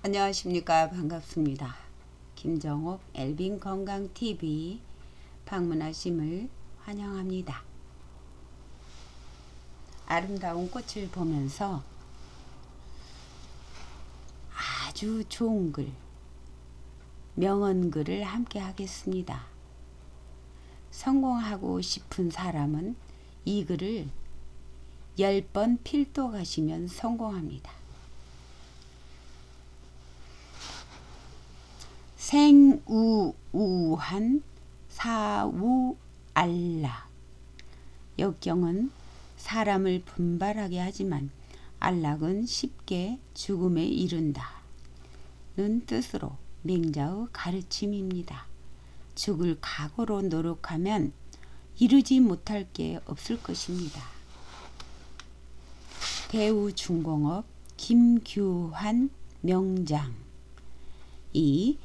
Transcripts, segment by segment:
안녕하십니까. 반갑습니다. 김정옥 엘빈 건강TV 방문하심을 환영합니다. 아름다운 꽃을 보면서 아주 좋은 글, 명언글을 함께 하겠습니다. 성공하고 싶은 사람은 이 글을 10번 필독하시면 성공합니다. 생우우한 사우알락. 역경은 사람을 분발하게 하지만 안락은 쉽게 죽음에 이른다 는 뜻으로 맹자의 가르침입니다. 죽을 각오로 노력하면 이루지 못할 게 없을 것입니다. 대우중공업 김규환 명장. 이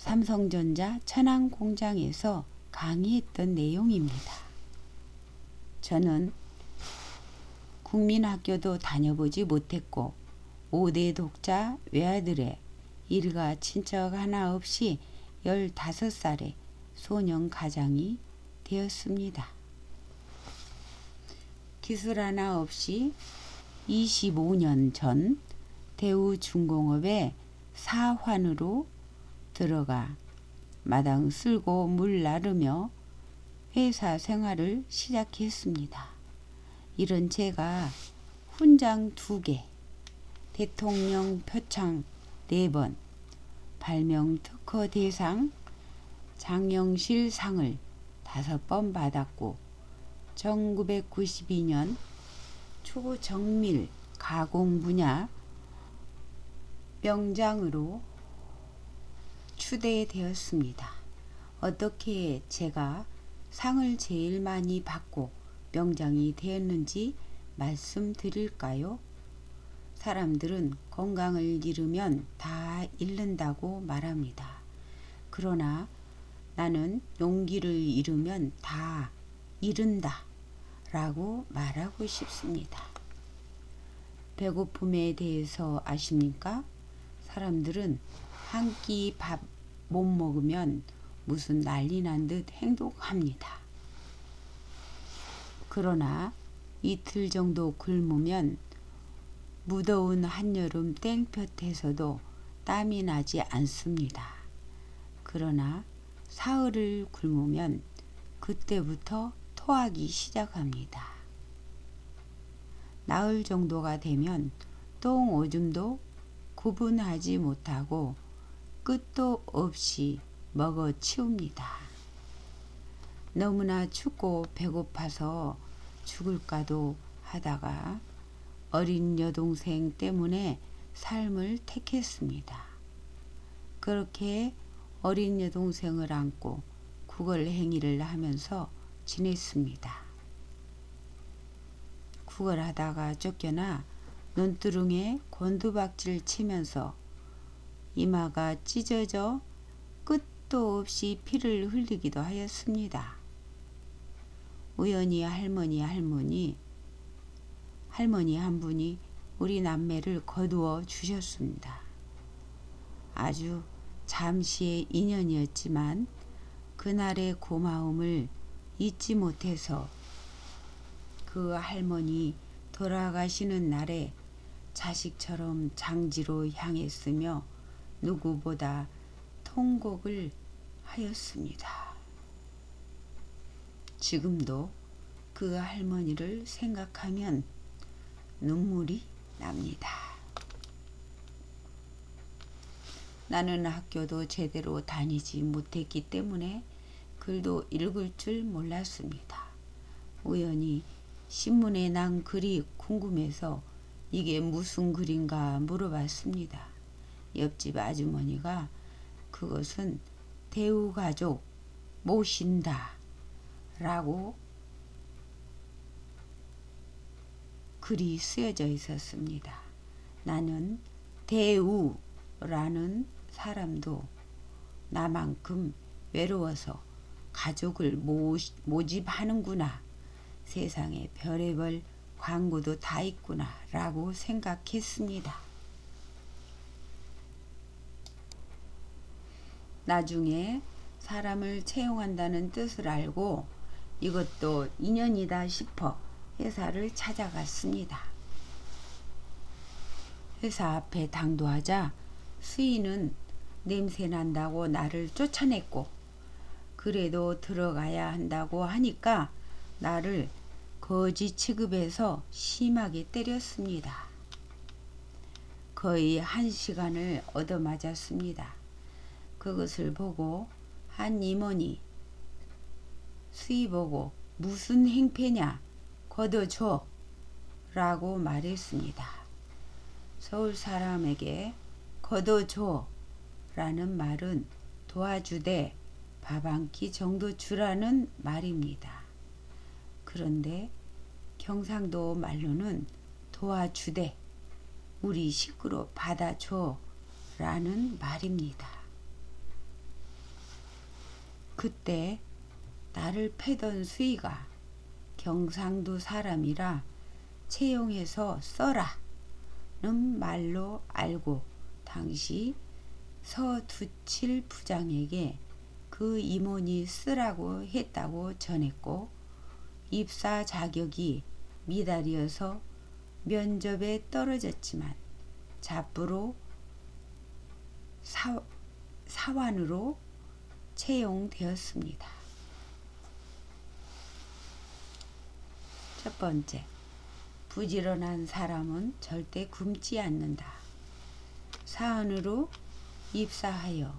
삼성전자 천안공장에서 강의했던 내용입니다. 저는 국민학교도 다녀보지 못했고 5대 독자 외아들의 일가 친척 하나 없이 15살에 소년 가장이 되었습니다. 기술 하나 없이 25년 전 대우중공업에 사환으로 들어가 마당 쓸고 물 나르며 회사 생활을 시작했습니다. 이런 제가 훈장 2개, 대통령 표창 4번, 발명 특허 대상 장영실 상을 5번 받았고 1992년 초정밀 가공 분야 명장으로 추대되었습니다. 어떻게 제가 상을 제일 많이 받고 명장이 되었는지 말씀드릴까요? 사람들은 건강을 잃으면 다 잃는다고 말합니다. 그러나 나는 용기를 잃으면 다 잃은다 라고 말하고 싶습니다. 배고픔에 대해서 아십니까? 사람들은 한 끼 밥 못 먹으면 무슨 난리 난 듯 행동합니다. 그러나 이틀 정도 굶으면 무더운 한여름 땡볕에서도 땀이 나지 않습니다. 그러나 사흘을 굶으면 그때부터 토하기 시작합니다. 나흘 정도가 되면 똥 오줌도 구분하지 못하고 끝도 없이 먹어 치웁니다. 너무나 춥고 배고파서 죽을까도 하다가 어린 여동생 때문에 삶을 택했습니다. 그렇게 어린 여동생을 안고 구걸행위를 하면서 지냈습니다. 구걸하다가 쫓겨나 눈두릉에 곤두박질 치면서 이마가 찢어져 끝도 없이 피를 흘리기도 하였습니다. 우연히 할머니 한 분이 우리 남매를 거두어 주셨습니다. 아주 잠시의 인연이었지만 그날의 고마움을 잊지 못해서 그 할머니 돌아가시는 날에 자식처럼 장지로 향했으며 누구보다 통곡을 하였습니다. 지금도 그 할머니를 생각하면 눈물이 납니다. 나는 학교도 제대로 다니지 못했기 때문에 글도 읽을 줄 몰랐습니다. 우연히 신문에 난 글이 궁금해서 이게 무슨 글인가 물어봤습니다. 옆집 아주머니가 그것은 대우가족 모신다 라고 글이 쓰여져 있었습니다. 나는 대우라는 사람도 나만큼 외로워서 가족을 모집하는구나. 세상에 별의별 광고도 다 있구나 라고 생각했습니다. 나중에 사람을 채용한다는 뜻을 알고 이것도 인연이다 싶어 회사를 찾아갔습니다. 회사 앞에 당도하자 수인은 냄새 난다고 나를 쫓아냈고, 그래도 들어가야 한다고 하니까 나를 거지 취급해서 심하게 때렸습니다. 거의 1시간을 얻어맞았습니다. 그것을 보고 한 임원이 수희 보고 무슨 행패냐, 걷어줘 라고 말했습니다. 서울 사람에게 걷어줘 라는 말은 도와주되 밥 한 끼 정도 주라는 말입니다. 그런데 경상도 말로는 도와주되 우리 식구로 받아줘 라는 말입니다. 그때 나를 패던 수희가 경상도 사람이라 채용해서 써라는 말로 알고 당시 서두칠 부장에게 그 임원이 쓰라고 했다고 전했고, 입사 자격이 미달이어서 면접에 떨어졌지만 잡부로 사원으로 채용되었습니다. 첫 번째, 부지런한 사람은 절대 굶지 않는다. 사원으로 입사하여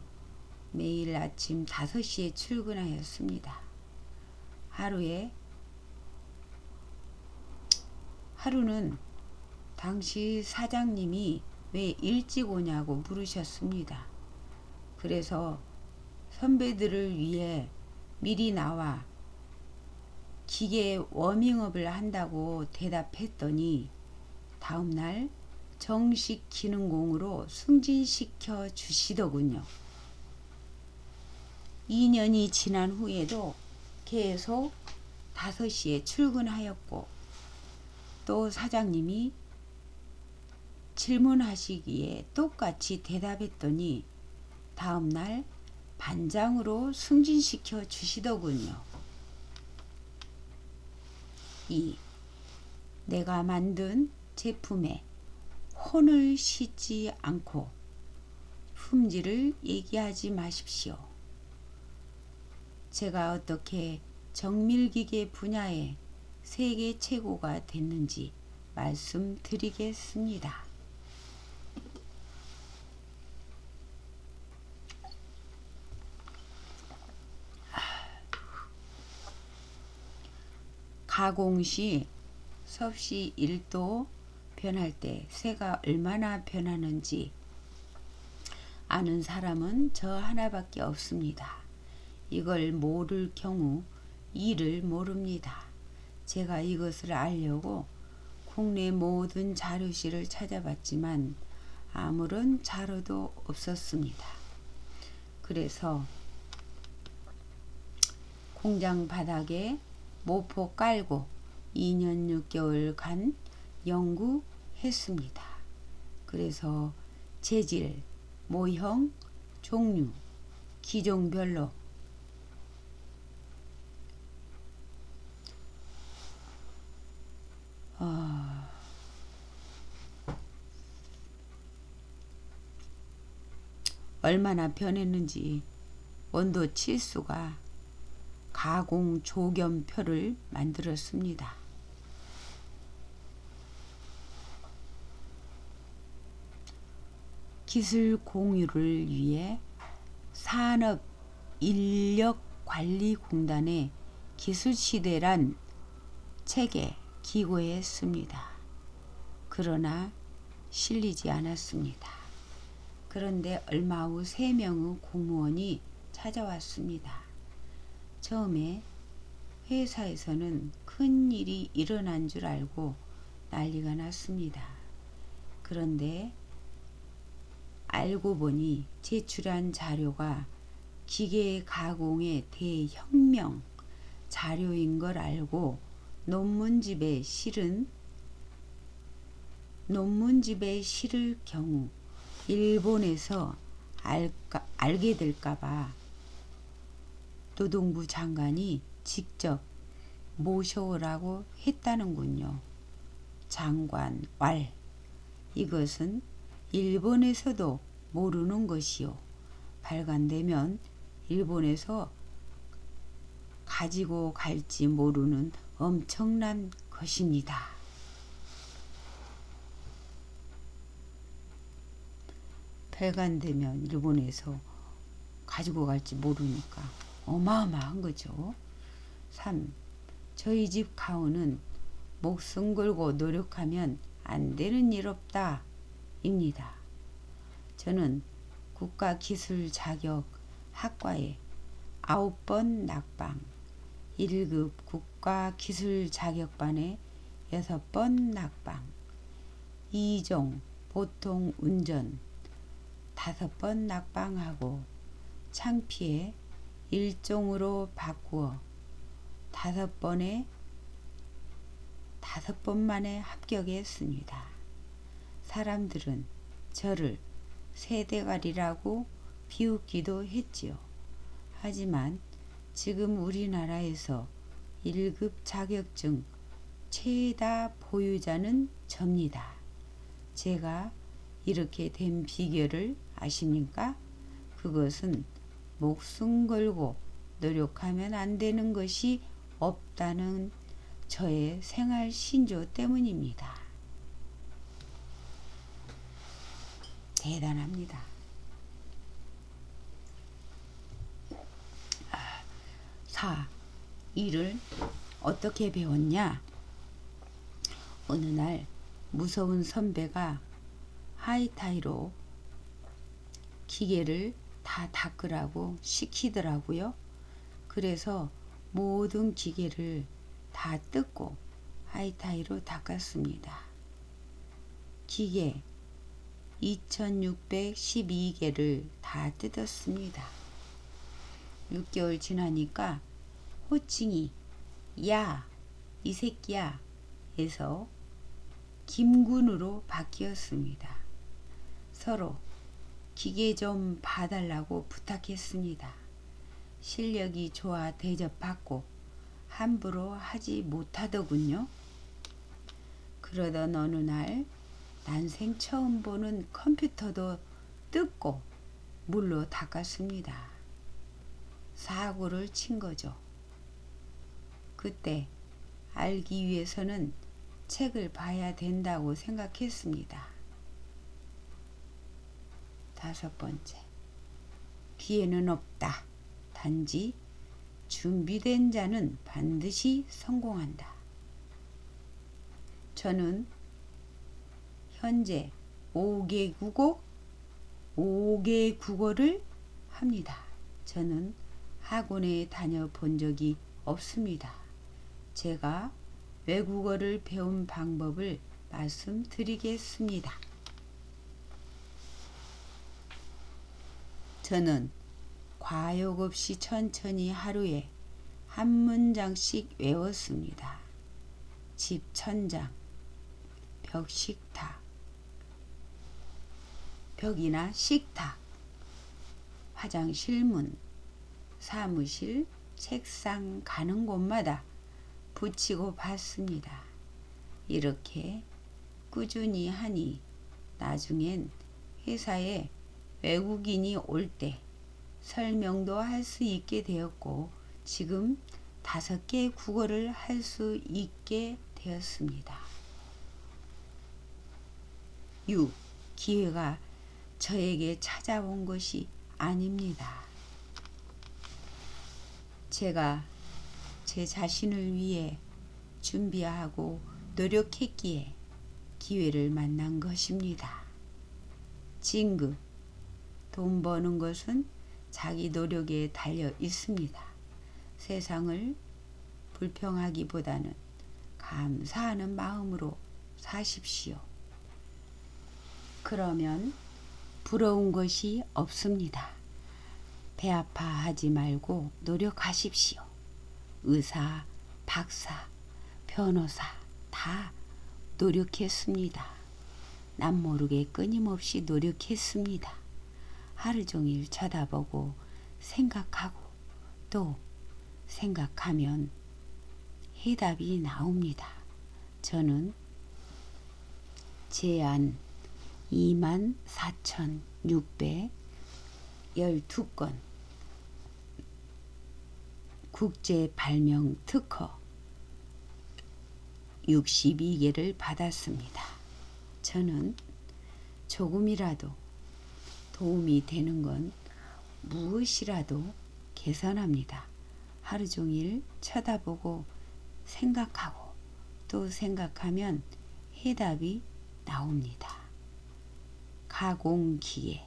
매일 아침 5시에 출근하였습니다. 하루는 당시 사장님이 왜 일찍 오냐고 물으셨습니다. 그래서 선배들을 위해 미리 나와 기계 워밍업을 한다고 대답했더니 다음날 정식 기능공으로 승진시켜 주시더군요. 2년이 지난 후에도 계속 5시에 출근하였고, 또 사장님이 질문하시기에 똑같이 대답했더니 다음날 반장으로 승진시켜 주시더군요. 2. 내가 만든 제품에 혼을 싣지 않고 품질을 얘기하지 마십시오. 제가 어떻게 정밀기계 분야에 세계 최고가 됐는지 말씀드리겠습니다. 가공 시 섭씨 1도 변할 때 새가 얼마나 변하는지 아는 사람은 저 하나밖에 없습니다. 이걸 모를 경우 이를 모릅니다. 제가 이것을 알려고 국내 모든 자료실을 찾아봤지만 아무런 자료도 없었습니다. 그래서 공장 바닥에 모포 깔고 2년 6개월간 연구했습니다. 그래서 재질, 모형, 종류, 기종별로 얼마나 변했는지 원도 치수가 가공 조견표를 만들었습니다. 기술 공유를 위해 산업인력관리공단의 기술시대란 책에 기고했습니다. 그러나 실리지 않았습니다. 그런데 얼마 후 3명의 공무원이 찾아왔습니다. 처음에 회사에서는 큰 일이 일어난 줄 알고 난리가 났습니다. 그런데 알고 보니 제출한 자료가 기계 가공의 대혁명 자료인 걸 알고 논문집에 실을 경우 일본에서 알게 될까봐 노동부 장관이 직접 모셔오라고 했다는군요. 장관 왈. 이것은 일본에서도 모르는 것이요. 발간되면 일본에서 가지고 갈지 모르는 엄청난 것입니다. 발간되면 일본에서 가지고 갈지 모르니까 어마어마한 거죠. 3. 저희 집 가오는 목숨 걸고 노력하면 안 되는 일 없다 입니다. 저는 국가기술 자격 학과에 9번 낙방, 1급 국가기술 자격반에 6번 낙방, 2종 보통 운전 5번 낙방하고 창피해 1종으로 바꾸어 5번 만에 합격했습니다. 사람들은 저를 새대가리라고 비웃기도 했지요. 하지만 지금 우리나라에서 1급 자격증 최다 보유자는 접니다. 제가 이렇게 된 비결을 아십니까? 그것은 목숨 걸고 노력하면 안 되는 것이 없다는 저의 생활 신조 때문입니다. 대단합니다. 4. 일을 어떻게 배웠냐? 어느 날 무서운 선배가 하이타이로 기계를 다 닦으라고 시키더라고요. 그래서 모든 기계를 다 뜯고 하이타이로 닦았습니다. 기계 2612개를 다 뜯었습니다. 6개월 지나니까 호칭이 야, 이 새끼야 에서 김군으로 바뀌었습니다. 서로 기계 좀 봐달라고 부탁했습니다. 실력이 좋아 대접받고 함부로 하지 못하더군요. 그러던 어느 날 난생 처음 보는 컴퓨터도 뜯고 물로 닦았습니다. 사고를 친 거죠. 그때 알기 위해서는 책을 봐야 된다고 생각했습니다. 5번째, 기회는 없다. 단지 준비된 자는 반드시 성공한다. 저는 현재 5개 국어를 합니다. 저는 학원에 다녀본 적이 없습니다. 제가 외국어를 배운 방법을 말씀드리겠습니다. 저는 과욕 없이 천천히 하루에 한 문장씩 외웠습니다. 집 천장, 벽 식탁, 벽이나 식탁, 화장실 문, 사무실, 책상 가는 곳마다 붙이고 봤습니다. 이렇게 꾸준히 하니 나중엔 회사에 외국인이 올 때 설명도 할 수 있게 되었고 지금 5개 국어를 할 수 있게 되었습니다. 6. 기회가 저에게 찾아온 것이 아닙니다. 제가 제 자신을 위해 준비하고 노력했기에 기회를 만난 것입니다. 진급, 돈 버는 것은 자기 노력에 달려 있습니다. 세상을 불평하기보다는 감사하는 마음으로 사십시오. 그러면 부러운 것이 없습니다. 배 아파하지 말고 노력하십시오. 의사, 박사, 변호사 다 노력했습니다. 남 모르게 끊임없이 노력했습니다. 하루 종일 쳐다보고 생각하고 또 생각하면 해답이 나옵니다. 저는 제안 24,612건 국제 발명 특허 62개를 받았습니다. 저는 조금이라도 도움이 되는 건 무엇이라도 개선합니다. 하루 종일 쳐다보고 생각하고 또 생각하면 해답이 나옵니다. 가공기계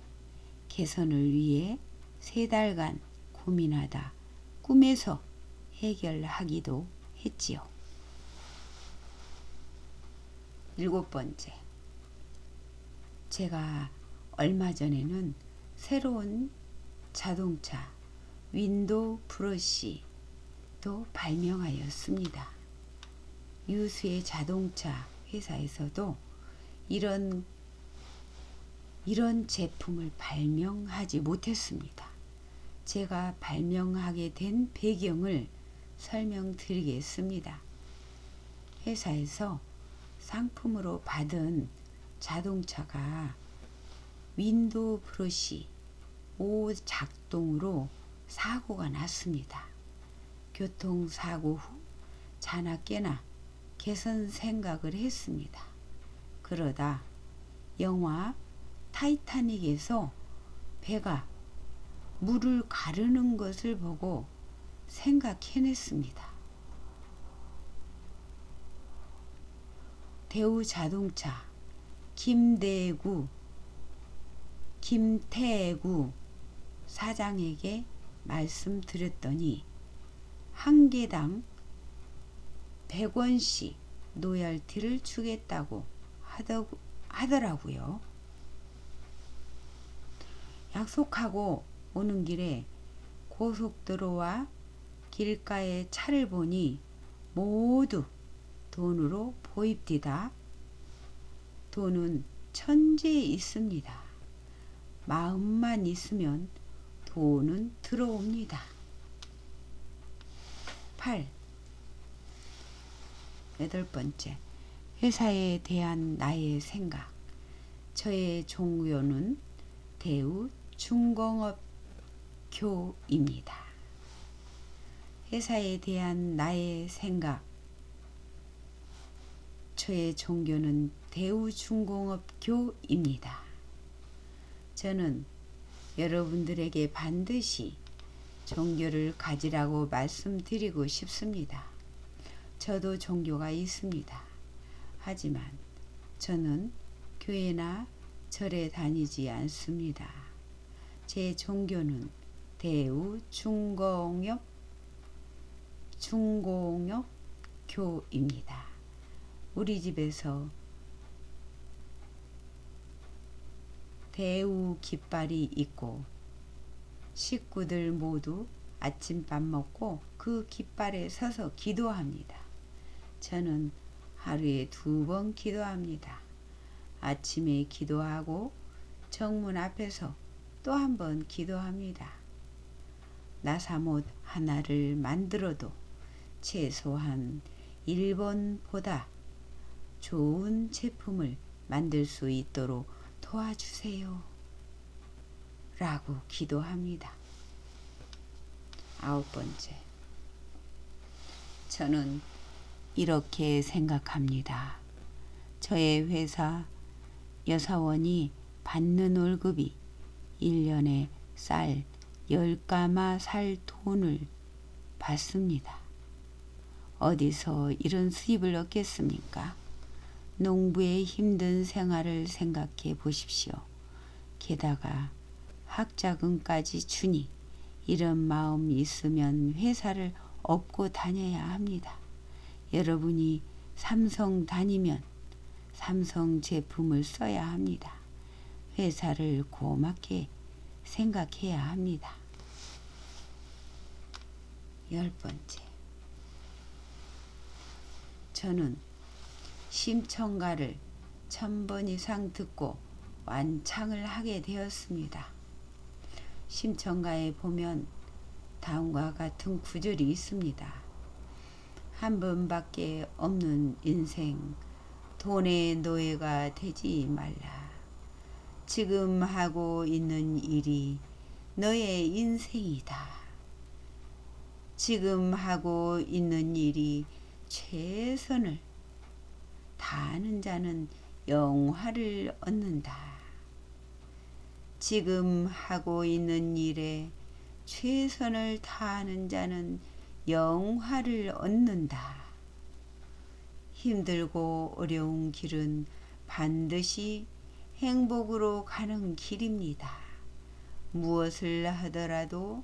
개선을 위해 3달간 고민하다 꿈에서 해결하기도 했지요. 7번째, 제가 얼마 전에는 새로운 자동차 윈도우 브러쉬도 발명하였습니다. 유수의 자동차 회사에서도 이런 제품을 발명하지 못했습니다. 제가 발명하게 된 배경을 설명드리겠습니다. 회사에서 상품으로 받은 자동차가 윈도우 브러쉬 오작동으로 사고가 났습니다. 교통사고 후 자나깨나 개선 생각을 했습니다. 그러다 영화 타이타닉에서 배가 물을 가르는 것을 보고 생각해냈습니다. 대우자동차 김태구 사장에게 말씀드렸더니 한 개당 100원씩 로열티를 주겠다고 하더라고요. 약속하고 오는 길에 고속도로와 길가에 차를 보니 모두 돈으로 보입디다. 돈은 천지에 있습니다. 마음만 있으면 돈은 들어옵니다. 8번째, 회사에 대한 나의 생각. 저의 종교는 대우중공업교입니다. 회사에 대한 나의 생각. 저의 종교는 대우중공업교입니다. 저는 여러분들에게 반드시 종교를 가지라고 말씀드리고 싶습니다. 저도 종교가 있습니다. 하지만 저는 교회나 절에 다니지 않습니다. 제 종교는 대우중공업교입니다. 우리 집에서 대우 깃발이 있고 식구들 모두 아침밥 먹고 그 깃발에 서서 기도합니다. 저는 하루에 2번 기도합니다. 아침에 기도하고 정문 앞에서 또 한 번 기도합니다. 나사못 하나를 만들어도 최소한 1번보다 좋은 제품을 만들 수 있도록 도와주세요. 라고 기도합니다. 9번째, 저는 이렇게 생각합니다. 저의 회사 여사원이 받는 월급이 1년에 쌀 10가마 살 돈을 받습니다. 어디서 이런 수입을 얻겠습니까? 농부의 힘든 생활을 생각해 보십시오. 게다가 학자금까지 주니 이런 마음이 있으면 회사를 업고 다녀야 합니다. 여러분이 삼성 다니면 삼성 제품을 써야 합니다. 회사를 고맙게 생각해야 합니다. 10번째, 저는 심청가를 1000번 이상 듣고 완창을 하게 되었습니다. 심청가에 보면 다음과 같은 구절이 있습니다. 한 번밖에 없는 인생, 돈의 노예가 되지 말라. 지금 하고 있는 일이 너의 인생이다. 지금 하고 있는 일이 최선을 다하는 자는 영화를 얻는다. 지금 하고 있는 일에 최선을 다하는 자는 영화를 얻는다. 힘들고 어려운 길은 반드시 행복으로 가는 길입니다. 무엇을 하더라도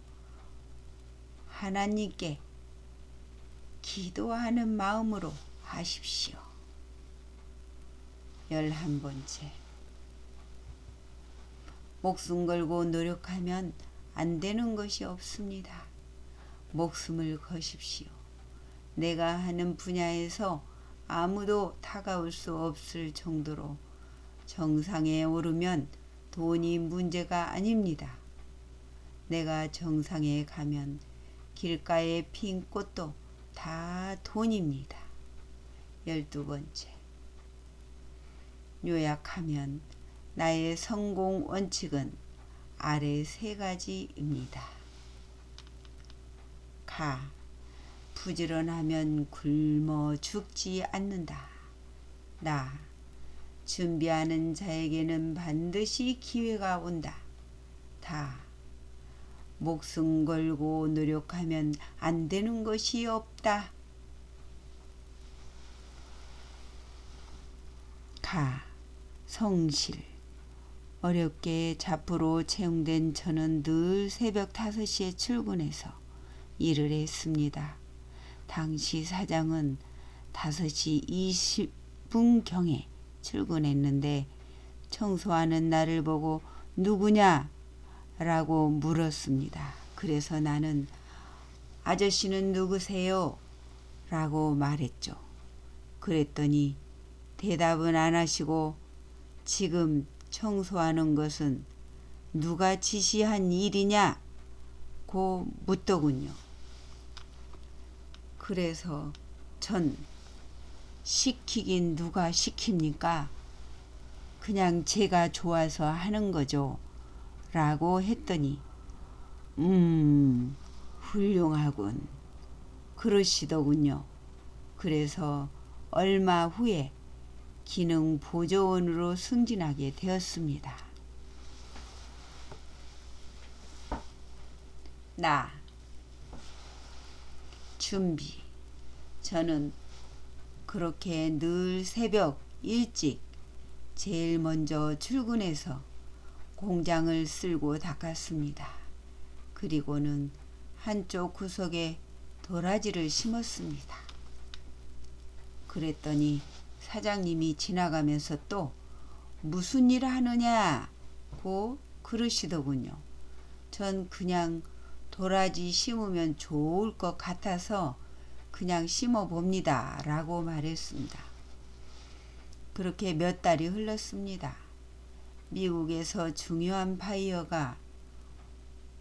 하나님께 기도하는 마음으로 하십시오. 11번째. 목숨 걸고 노력하면 안 되는 것이 없습니다. 목숨을 거십시오. 내가 하는 분야에서 아무도 다가올 수 없을 정도로 정상에 오르면 돈이 문제가 아닙니다. 내가 정상에 가면 길가에 핀 꽃도 다 돈입니다. 12번째. 요약하면 나의 성공 원칙은 아래 3가지입니다. 가. 부지런하면 굶어 죽지 않는다. 나. 준비하는 자에게는 반드시 기회가 온다. 다. 목숨 걸고 노력하면 안 되는 것이 없다. 가. 성실. 어렵게 잡부로 채용된 저는 늘 새벽 5시에 출근해서 일을 했습니다. 당시 사장은 5시 20분경에 출근했는데 청소하는 나를 보고 누구냐? 라고 물었습니다. 그래서 나는 아저씨는 누구세요? 라고 말했죠. 그랬더니 대답은 안 하시고 지금 청소하는 것은 누가 지시한 일이냐? 고 묻더군요. 그래서 전 시키긴 누가 시킵니까? 그냥 제가 좋아서 하는 거죠. 라고 했더니 훌륭하군. 그러시더군요. 그래서 얼마 후에 기능 보조원으로 승진하게 되었습니다. 나. 준비. 저는 그렇게 늘 새벽 일찍 제일 먼저 출근해서 공장을 쓸고 닦았습니다. 그리고는 한쪽 구석에 도라지를 심었습니다. 그랬더니 사장님이 지나가면서 또 무슨 일 하느냐고 그러시더군요. 전 그냥 도라지 심으면 좋을 것 같아서 그냥 심어봅니다 라고 말했습니다. 그렇게 몇 달이 흘렀습니다. 미국에서 중요한 바이어가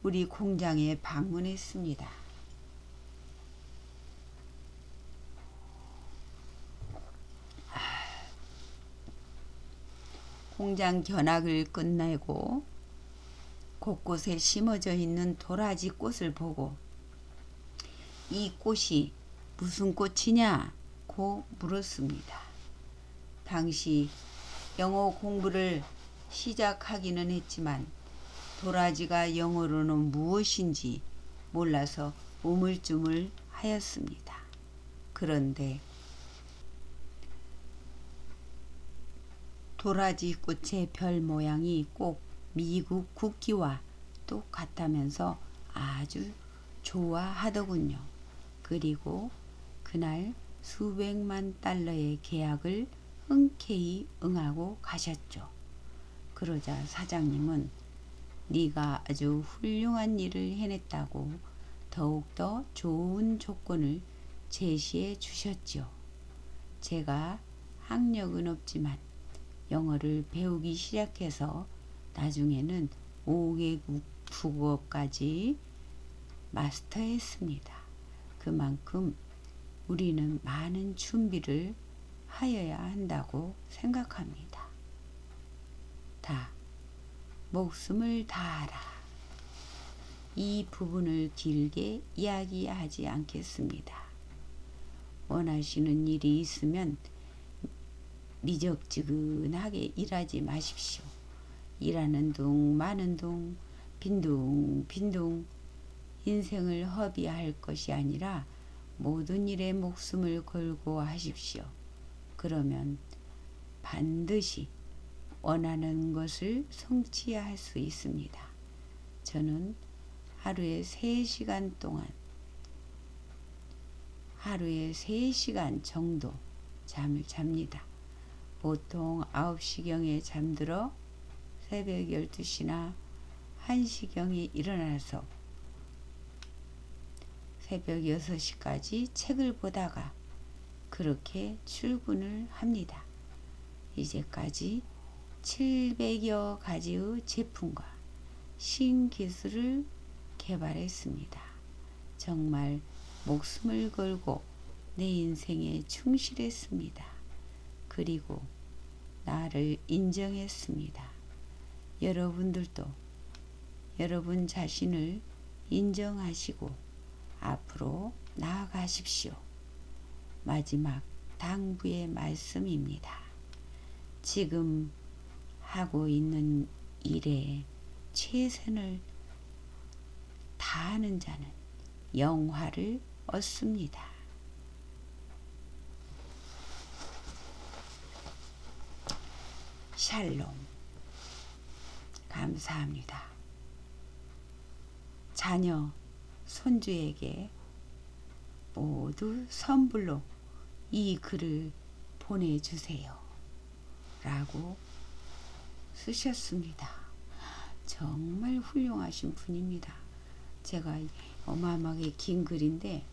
우리 공장에 방문했습니다. 공장 견학을 끝내고 곳곳에 심어져 있는 도라지 꽃을 보고 이 꽃이 무슨 꽃이냐고 물었습니다. 당시 영어 공부를 시작하기는 했지만 도라지가 영어로는 무엇인지 몰라서 우물쭈물 하였습니다. 그런데 도라지 꽃의 별 모양이 꼭 미국 국기와 똑같다면서 아주 좋아하더군요. 그리고 그날 수백만 달러의 계약을 흔쾌히 응하고 가셨죠. 그러자 사장님은 네가 아주 훌륭한 일을 해냈다고 더욱더 좋은 조건을 제시해 주셨죠. 제가 학력은 없지만 영어를 배우기 시작해서 나중에는 5개국 국어까지 마스터했습니다. 그만큼 우리는 많은 준비를 하여야 한다고 생각합니다. 다 목숨을 다하라. 이 부분을 길게 이야기하지 않겠습니다. 원하시는 일이 있으면 미적지근하게 일하지 마십시오. 일하는 둥 마는 둥 빈둥빈둥 인생을 허비할 것이 아니라 모든 일에 목숨을 걸고 하십시오. 그러면 반드시 원하는 것을 성취할 수 있습니다. 저는 하루에 3시간 정도 잠을 잡니다. 보통 9시경에 잠들어 새벽 12시나 1시경에 일어나서 새벽 6시까지 책을 보다가 그렇게 출근을 합니다. 이제까지 700여 가지의 제품과 신기술을 개발했습니다. 정말 목숨을 걸고 내 인생에 충실했습니다. 그리고 나를 인정했습니다. 여러분들도 여러분 자신을 인정하시고 앞으로 나아가십시오. 마지막 당부의 말씀입니다. 지금 하고 있는 일에 최선을 다하는 자는 영화를 얻습니다. 샬롬. 감사합니다. 자녀, 손주에게 모두 선불로 이 글을 보내주세요. 라고 쓰셨습니다. 정말 훌륭하신 분입니다. 제가 어마어마하게 긴 글인데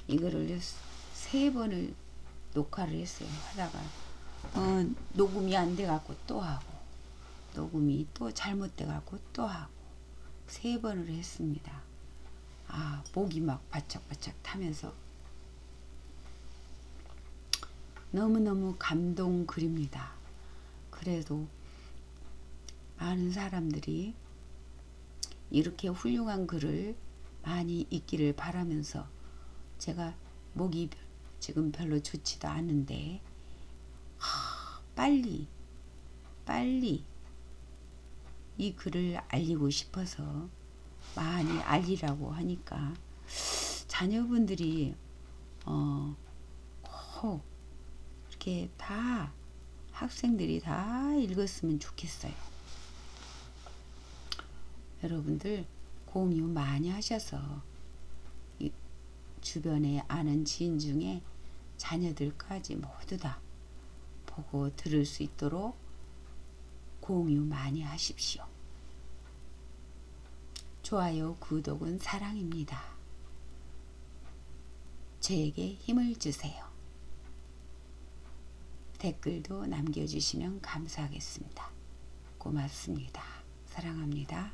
이거를 3번을 녹화를 했어요. 하다가 녹음이 안 돼갖고 또 하고 녹음이 또 잘못돼 갖고 또 하고 3번을 했습니다. 목이 막 바짝바짝 타면서 너무너무 감동 글입니다. 그래도 많은 사람들이 이렇게 훌륭한 글을 많이 읽기를 바라면서 제가 목이 지금 별로 좋지도 않은데 빨리 이 글을 알리고 싶어서 많이 알리라고 하니까 자녀분들이 꼭 이렇게 다 학생들이 다 읽었으면 좋겠어요. 여러분들 공유 많이 하셔서 주변에 아는 지인 중에 자녀들까지 모두 다 보고 들을 수 있도록 공유 많이 하십시오. 좋아요, 구독은 사랑입니다. 저에게 힘을 주세요. 댓글도 남겨주시면 감사하겠습니다. 고맙습니다. 사랑합니다.